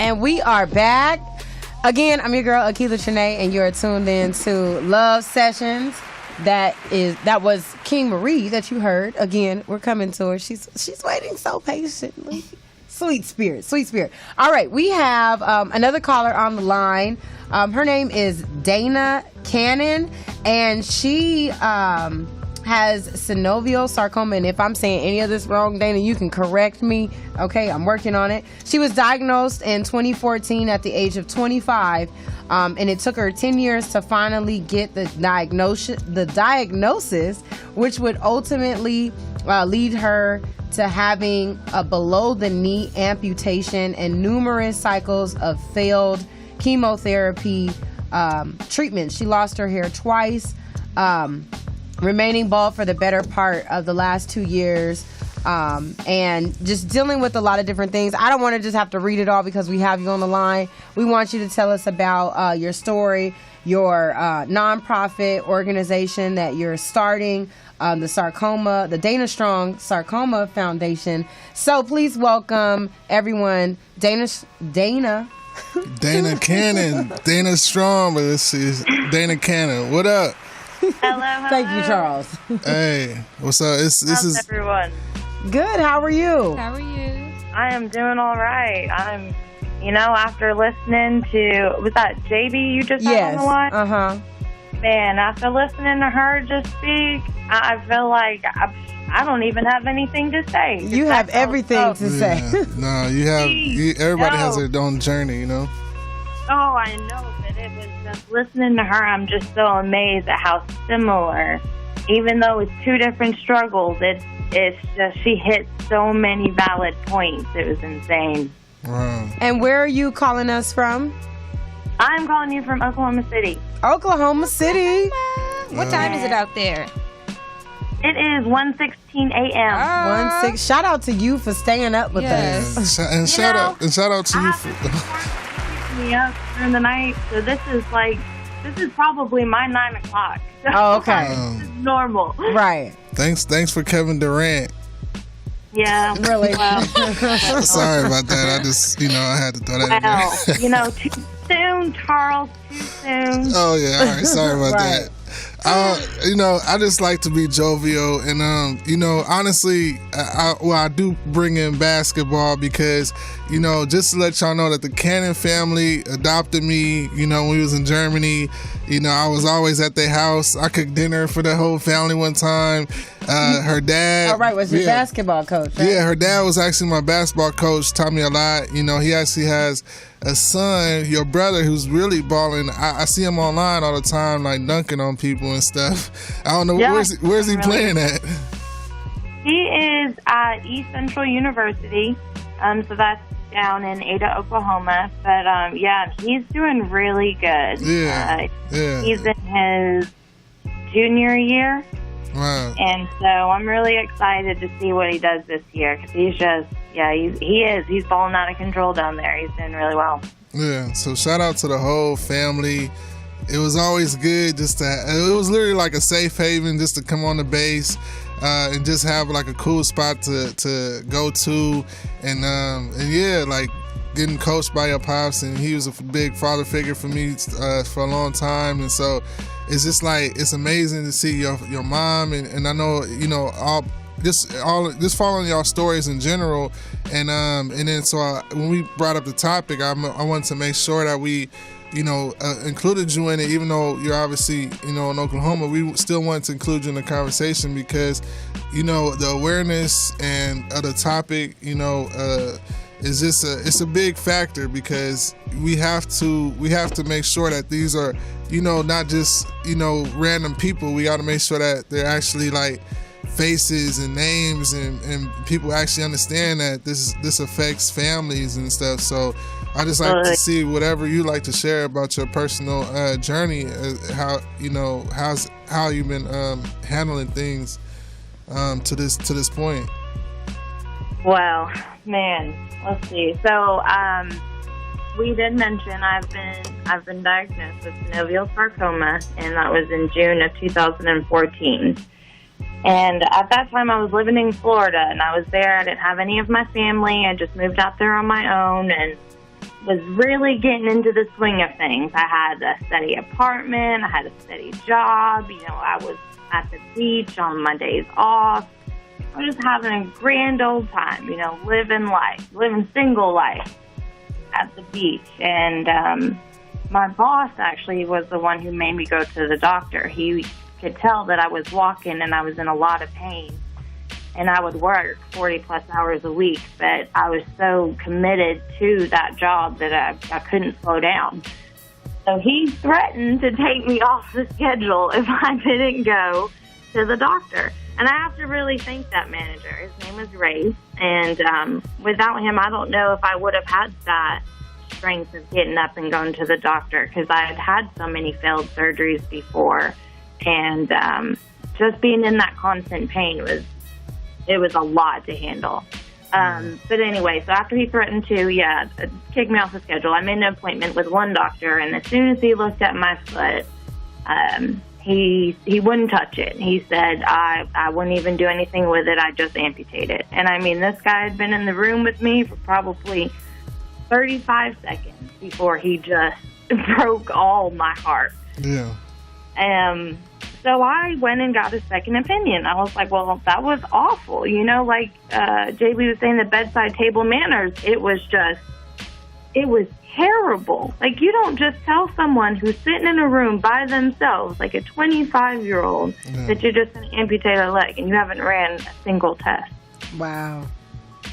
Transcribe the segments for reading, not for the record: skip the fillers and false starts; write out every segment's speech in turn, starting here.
And we are back. Again, I'm your girl, Akilah Trinae, and you're tuned in to Love Sessions. That was King Marie that you heard. Again, we're coming to her. She's waiting so patiently. Sweet spirit. All right, we have another caller on the line. Her name is Dayna Cannon, and she has synovial sarcoma. And if I'm saying any of this wrong, Dayna, you can correct me. Okay, I'm working on it. She was diagnosed in 2014 at the age of 25, and it took her 10 years to finally get the diagnosis, which would ultimately lead her to having a below-the-knee amputation and numerous cycles of failed chemotherapy treatment. She lost her hair twice, remaining bald for the better part of the last 2 years, and just dealing with a lot of different things. I don't want to just have to read it all because we have you on the line. We want you to tell us about your story, your nonprofit organization that you're starting, the Dayna Strongsarcoma Foundation. So please welcome everyone, Dayna Cannon, Dayna Strong, but this is Dayna Cannon. What up? Hello. Thank you, Charles. This is everyone. Good. How are you? I am doing all right. After listening to, was that JB you just had on the line? Uh-huh. Man, after listening to her just speak, I feel like I don't even have anything to say. You have everything to say. No, you have. Everybody has their own journey, you know. Oh, I know, but it was just listening to her. I'm just so amazed at how similar, even though it's two different struggles. It's just she hit so many valid points. It was insane. Wow. And where are you calling us from? I'm calling you from Oklahoma City. Oklahoma City. What time is it out there? It is 1:16 a.m. Shout out to you for staying up with us. And shout out to you for me up during the night. So this is probably my 9 o'clock. So Oh, okay. This is normal. Right. Thanks for Kevin Durant. Yeah. Really? Sorry about that. I just, I had to throw that in there. Too soon, Charles. Too soon. Oh, yeah. All right. Sorry about that. I just like to be jovial, and honestly, I do bring in basketball because, just to let y'all know that the Cannon family adopted me, when we was in Germany. I was always at their house. I cooked dinner for the whole family one time. Her dad. All right, was your basketball coach, right? Yeah, her dad was actually my basketball coach, taught me a lot. He actually has a son, your brother, who's really balling. I see him online all the time, like dunking on people and stuff. I don't know, where's he playing at? He is at East Central University, so that's down in Ada, Oklahoma. But he's doing really good. Yeah. He's in his junior year. Wow. And so I'm really excited to see what he does this year because he's balling out of control down there. He's doing really well. Yeah. So shout out to the whole family. It was always good it was literally like a safe haven just to come on the base and just have like a cool spot to go to. And like getting coached by your pops, and he was a big father figure for me for a long time. And so it's just like, it's amazing to see your mom, and I know, just following y'all stories in general. And then when we brought up the topic, I wanted to make sure that we, included you in it, even though you're obviously, in Oklahoma. We still wanted to include you in the conversation because, the awareness and of the topic, is just it's a big factor, because we have to make sure that these are, not just, random people. We got to make sure that they're actually like faces and names, and people actually understand that this affects families and stuff. So I just like to see whatever you like to share about your personal journey, how you've been handling things to this point. Well, man, let's see. So we did mention I've been diagnosed with synovial sarcoma, and that was in June of 2014. And at that time, I was living in Florida, and I was there. I didn't have any of my family. I just moved out there on my own, and was really getting into the swing of things. I had a steady apartment. I had a steady job. I was at the beach on my days off. I was just having a grand old time, living single life at the beach. And my boss actually was the one who made me go to the doctor. He could tell that I was walking and I was in a lot of pain. And I would work 40-plus hours a week, but I was so committed to that job that I couldn't slow down. So he threatened to take me off the schedule if I didn't go to the doctor. And I have to really thank that manager. His name is Ray. And without him, I don't know if I would have had that strength of getting up and going to the doctor, because I had had so many failed surgeries before. And just being in that constant pain was a lot to handle. But anyway, so after he threatened to, kick me off the schedule, I made an appointment with one doctor, and as soon as he looked at my foot, he wouldn't touch it. He said, I wouldn't even do anything with it. I just amputate it. And I mean, this guy had been in the room with me for probably 35 seconds before he just broke all my heart. Yeah. So I went and got a second opinion. I was like, well, that was awful. JB was saying, the bedside table manners, it was terrible. Like, you don't just tell someone who's sitting in a room by themselves, like a 25-year-old, that you're just going to amputate a leg and you haven't ran a single test. Wow.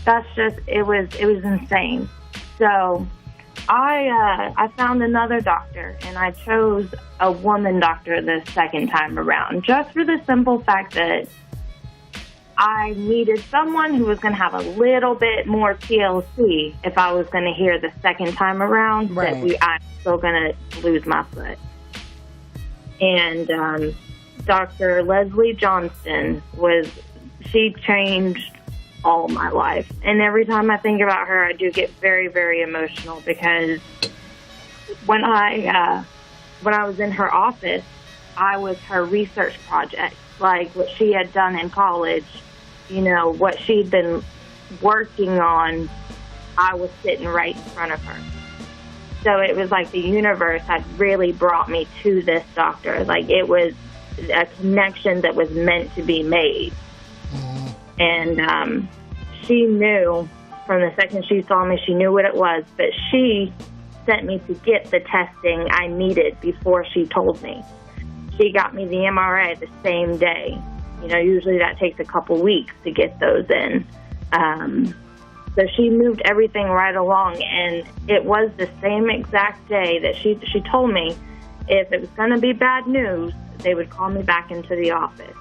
That's just, it was insane. So I found another doctor, and I chose a woman doctor the second time around, just for the simple fact that I needed someone who was going to have a little bit more TLC if I was going to hear the second time around that I'm still going to lose my foot. And Dr. Leslie Johnston she changed all my life. And every time I think about her, I do get very, very emotional, because when I was in her office, I was her research project, like what she had done in college, what she'd been working on, I was sitting right in front of her. So it was like the universe had really brought me to this doctor. Like, it was a connection that was meant to be made. And she knew from the second she saw me, she knew what it was, but she sent me to get the testing I needed before she told me. She got me the MRI the same day. Usually that takes a couple weeks to get those in. So she moved everything right along, and it was the same exact day that she told me if it was going to be bad news, they would call me back into the office.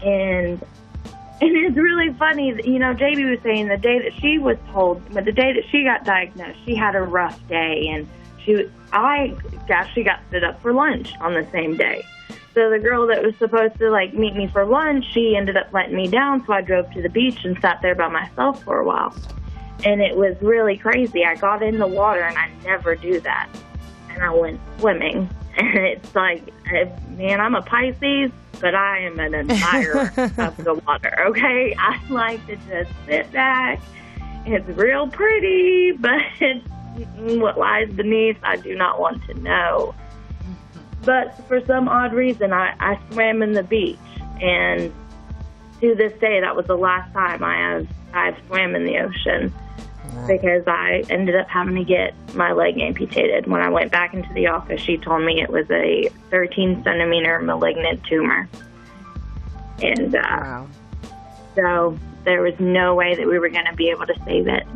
And it's really funny, JB was saying the day that she was told, but the day that she got diagnosed, she had a rough day, and she got stood up for lunch on the same day. So the girl that was supposed to meet me for lunch, she ended up letting me down, so I drove to the beach and sat there by myself for a while. And it was really crazy. I got in the water, and I never do that. And I went swimming. And it's like, man, I'm a Pisces, but I am an admirer of the water, okay? I like to just sit back. It's real pretty, but what lies beneath, I do not want to know. But for some odd reason, I swam in the beach. And to this day, that was the last time I've swam in the ocean, because I ended up having to get my leg amputated. When I went back into the office, she told me it was a 13-centimeter malignant tumor. And so there was no way that we were going to be able to save it.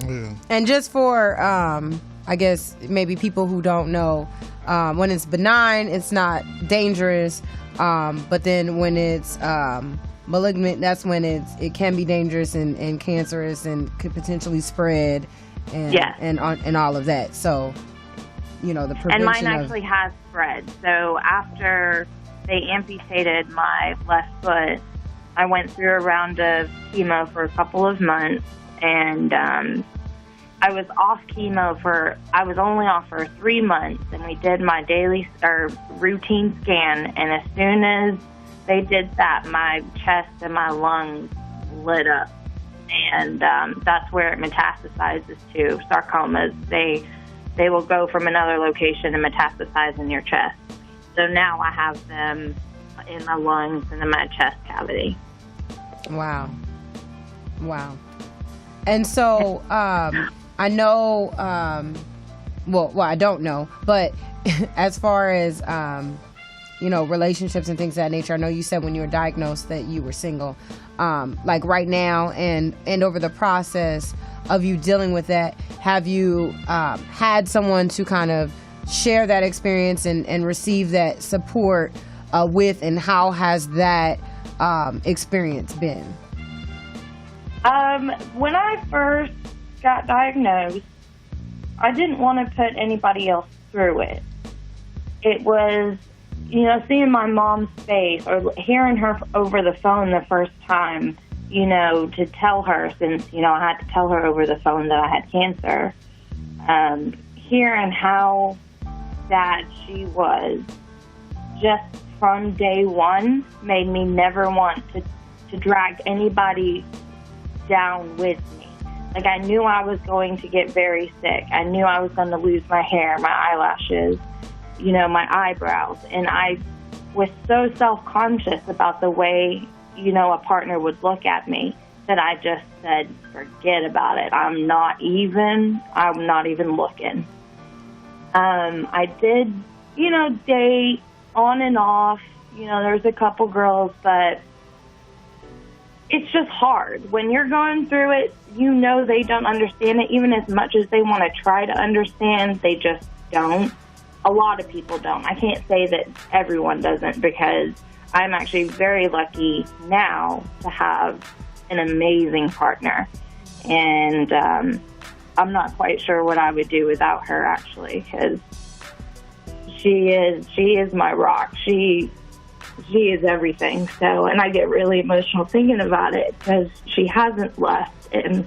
Yeah. And just for, I guess, maybe people who don't know, when it's benign, it's not dangerous. But then when it's malignant, that's when it can be dangerous and cancerous and could potentially spread and all of that. So, the prevention. And mine actually has spread. So after they amputated my left foot, I went through a round of chemo for a couple of months, and I was off chemo I was only off for 3 months, and we did my daily or routine scan, and as soon as they did that, my chest and my lungs lit up, and that's where it metastasizes to. Sarcomas, they will go from another location and metastasize in your chest. So now I have them in my lungs and in my chest cavity. Wow. And so I know, well, I don't know, but as far as, relationships and things of that nature, I know you said when you were diagnosed that you were single. Like right now and over the process of you dealing with that, have you had someone to kind of share that experience and receive that support with, and how has that experience been? When I first got diagnosed, I didn't want to put anybody else through it. It was, seeing my mom's face or hearing her over the phone the first time, to tell her, since, I had to tell her over the phone that I had cancer, hearing how sad she was just from day one made me never want to drag anybody down with me. Like, I knew I was going to get very sick. I knew I was going to lose my hair, my eyelashes, my eyebrows. And I was so self-conscious about the way, a partner would look at me that I just said, forget about it. I'm not even looking. I did, date on and off. There's a couple girls, but it's just hard. When you're going through it, they don't understand it. Even as much as they want to try to understand, they just don't. A lot of people don't. I can't say that everyone doesn't, because I'm actually very lucky now to have an amazing partner. And I'm not quite sure what I would do without her, actually, because she is my rock. She is everything. So, and I get really emotional thinking about it because she hasn't left. And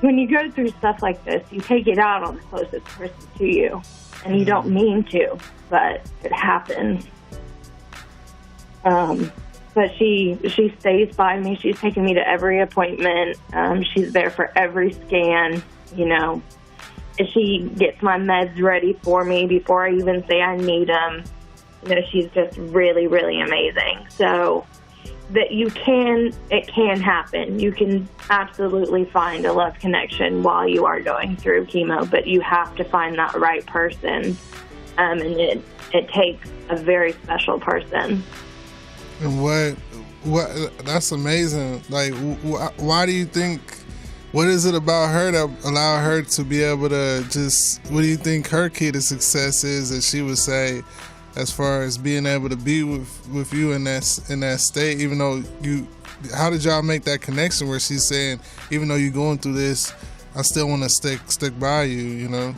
when you go through stuff like this, you take it out on the closest person to you, and you don't mean to, but it happens. But she stays by me. She's taken me to every appointment. She's there for every scan, And she gets my meds ready for me before I even say I need them. She's just really, really amazing. So that it can happen. You can absolutely find a love connection while you are going through chemo, but you have to find that right person. And it takes a very special person. And what that's amazing. Like, why do you think, what is it about her that allow her to be able to just, what do you think her key to success is that she would say, as far as being able to be with you in that state, even though how did y'all make that connection where she's saying, even though you're going through this, I still want to stick by you,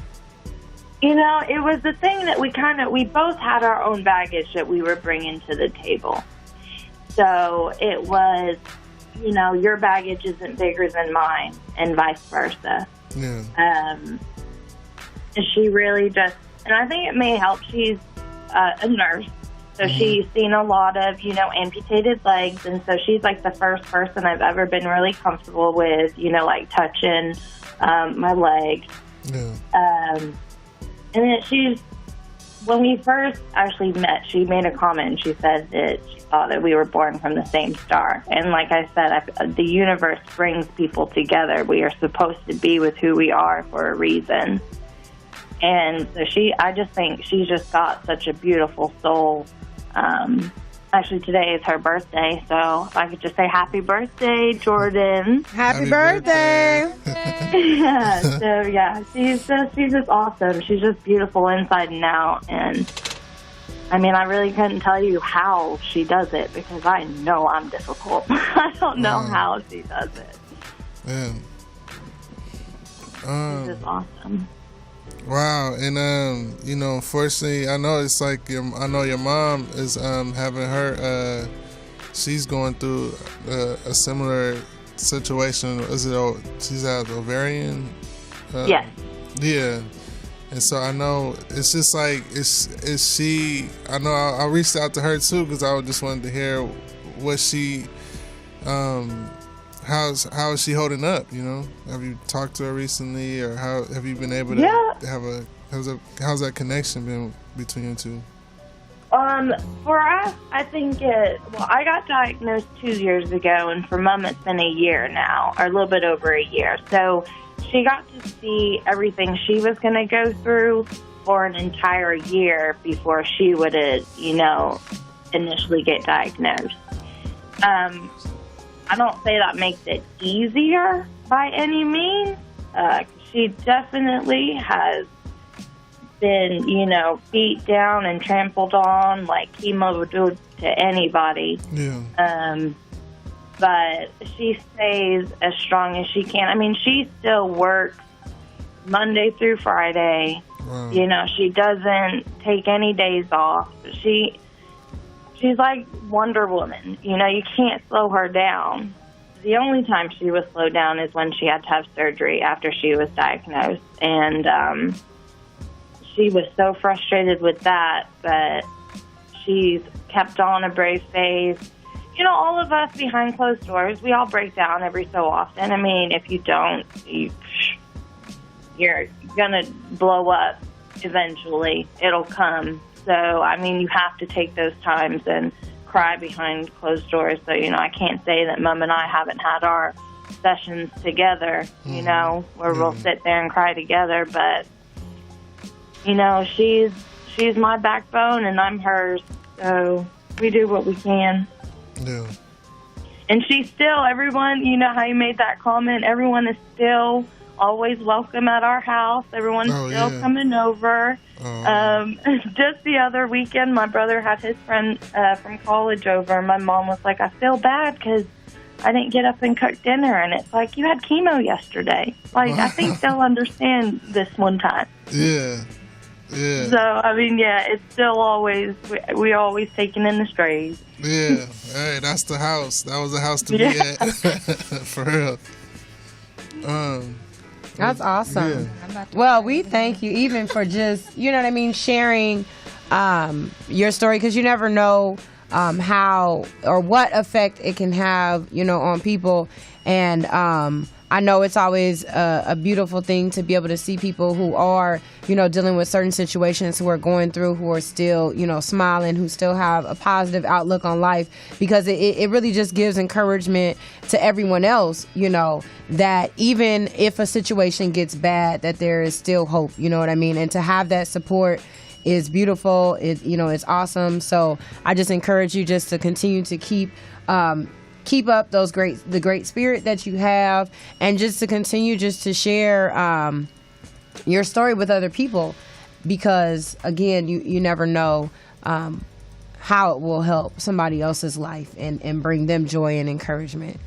It was the thing that we both had our own baggage that we were bringing to the table. So it was, your baggage isn't bigger than mine, and vice versa. Yeah. And she really just, and I think it may help. She's a nurse, so she's seen a lot of, amputated legs, and so she's like the first person I've ever been really comfortable with, like touching my leg. Yeah. And then when we first actually met, she made a comment. She said that she thought that we were born from the same star. And like I said, the universe brings people together. We are supposed to be with who we are for a reason. And so I just think she's just got such a beautiful soul. Actually, today is her birthday, so if I could just say happy birthday, Jordan. Happy birthday. Yeah, so yeah, she's just awesome. She's just beautiful inside and out. And I mean, I really couldn't tell you how she does it, because I know I'm difficult. I don't know how she does it. Yeah. She's just awesome. Wow, and unfortunately, I know it's like I know your mom is having her. She's going through a similar situation. She's had ovarian? Yes. Yeah, and so I know it's just like is she? I know I reached out to her too because I just wanted to hear what she, how is she holding up? You know, have you talked to her recently, or how have you been able to have how's that connection been between you two? For us, I think I got diagnosed 2 years ago, and for Mom, it's been a year now, or a little bit over a year. So she got to see everything she was going to go through for an entire year before she would, initially get diagnosed. I don't say that makes it easier by any means. She definitely has been, beat down and trampled on like chemo would do to anybody. Yeah. But she stays as strong as she can. I mean, she still works Monday through Friday. Wow. She doesn't take any days off. She's like Wonder Woman. You can't slow her down. The only time she was slowed down is when she had to have surgery after she was diagnosed. And she was so frustrated with that, but she's kept on a brave face. All of us behind closed doors, we all break down every so often. I mean, if you don't, you're going to blow up eventually. It'll come. So, I mean, you have to take those times and cry behind closed doors. So, I can't say that Mom and I haven't had our sessions together, where we'll sit there and cry together. But, she's my backbone and I'm hers. So we do what we can. Yeah. And she's still, everyone, how you made that comment, everyone is still always welcome at our house. Everyone's still coming over. Just the other weekend, my brother had his friend from college over. My mom was like, I feel bad because I didn't get up and cook dinner. And it's like, you had chemo yesterday. Like, I think they'll understand this one time. Yeah. Yeah. So, I mean, it's still always, we always taking in the strays. Yeah. Hey, that's the house. That was the house to be at. For real. That's awesome. Yeah. Well, we thank you even for just, sharing your story, because you never know how or what effect it can have, on people. And I know it's always a beautiful thing to be able to see people who are, dealing with certain situations, who are going through, who are still, smiling, who still have a positive outlook on life, because it really just gives encouragement to everyone else, that even if a situation gets bad, that there is still hope, you know what I mean? And to have that support is beautiful. It's awesome. So I just encourage you just to continue to keep up the great spirit that you have, and just to continue just to share your story with other people, because again, you never know how it will help somebody else's life and bring them joy and encouragement.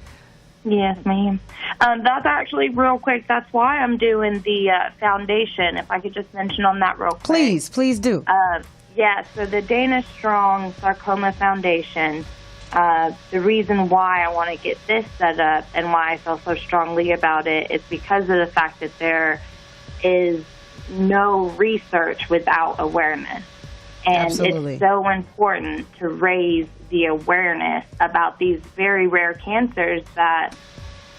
Yes, ma'am. That's actually real quick. That's why I'm doing the foundation. If I could just mention on that real quick. Please do. So the Dayna Strongsarcoma Foundation. The reason why I want to get this set up and why I feel so strongly about it is because of the fact that there is no research without awareness. And Absolutely. It's so important to raise the awareness about these very rare cancers that,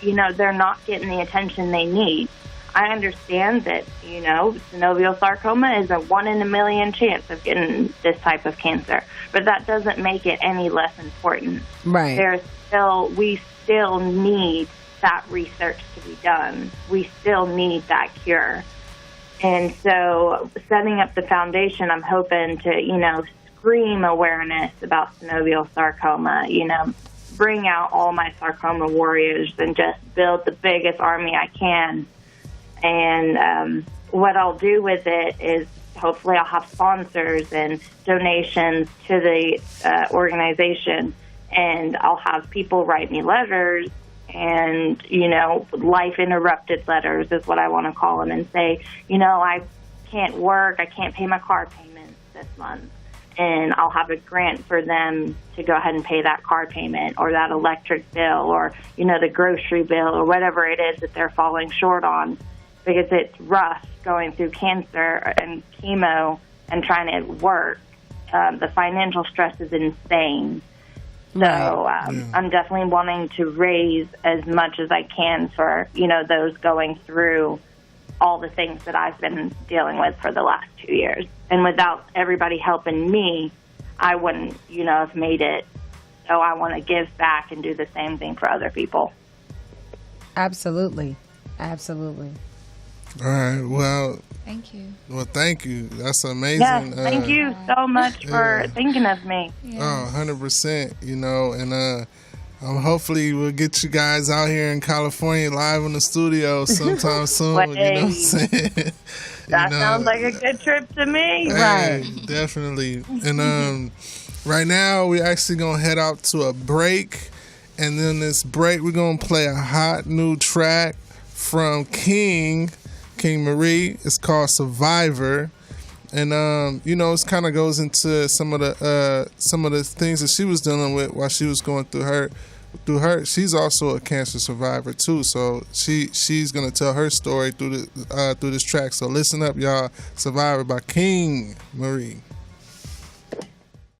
they're not getting the attention they need. I understand that, synovial sarcoma is a 1 in a million chance of getting this type of cancer, but that doesn't make it any less important. Right. We still need that research to be done. We still need that cure. And so setting up the foundation, I'm hoping to, scream awareness about synovial sarcoma, bring out all my sarcoma warriors and just build the biggest army I can. And what I'll do with it is hopefully I'll have sponsors and donations to the organization, and I'll have people write me letters and, life interrupted letters is what I want to call them, and say, I can't work, I can't pay my car payments this month. And I'll have a grant for them to go ahead and pay that car payment or that electric bill or, the grocery bill or whatever it is that they're falling short on. Because it's rough going through cancer and chemo and trying to work. The financial stress is insane. So I'm definitely wanting to raise as much as I can for, those going through all the things that I've been dealing with for the last 2 years. And without everybody helping me, I wouldn't, have made it. So I want to give back and do the same thing for other people. Absolutely. Absolutely. All right. Well, Thank you. Well, thank you. That's amazing. Yes, thank you so much for thinking of me. Yeah. Oh, 100%, and hopefully we'll get you guys out here in California live in the studio sometime soon. You know what I'm saying? That sounds like a good trip to me. Right. Definitely. And right now we're actually going to head out to a break. And then this break, we're going to play a hot new track from King Marie. It's called Survivor. And it kind of goes into some of the things that she was dealing with while she was going through her. She's also a cancer survivor too, so she's gonna tell her story through this track. So listen up, y'all. Survivor by King Marie.